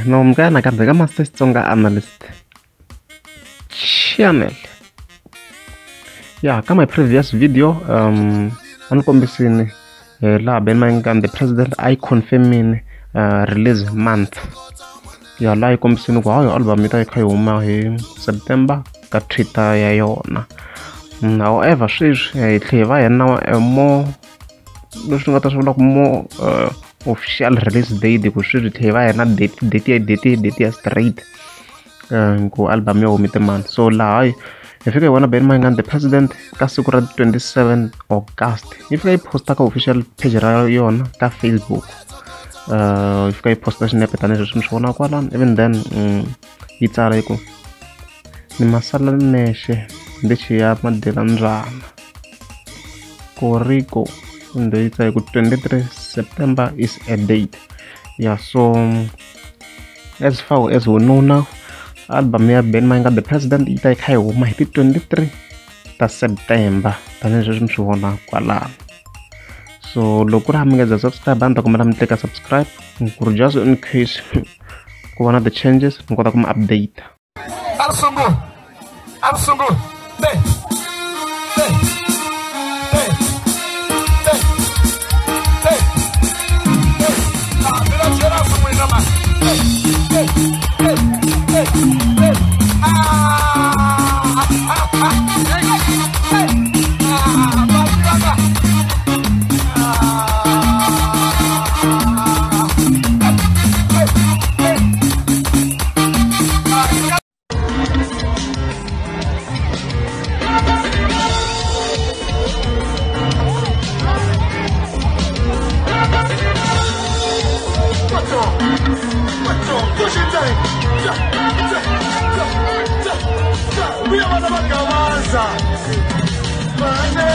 nomkana kambe ka Master Xitsonga Analyst Channel. Yeah, ka my previous video an kombisini la ben the president I confirming release month. Yeah, la kombisini kwa hayo album ita khayuma he September ka Twitter ya yona. However, she's clever and now more more official release date ku swi tlheva yena date straight ku album yo mit man. So la if you wanna bear mind the president ka siku ra 27 August if you post ka official page ra yona ka Facebook if you post na snap tani swi swona kwala even then yi tsara ku ni masala neshe ndichi ya madela ndzana koriko and it's like 23 September is a date. Yeah, so as far as we know now, album ya Ben Manga the president it like hi 23 September. So look at me subscribe and take a subscribe. Just in case one of the changes, update. Mane,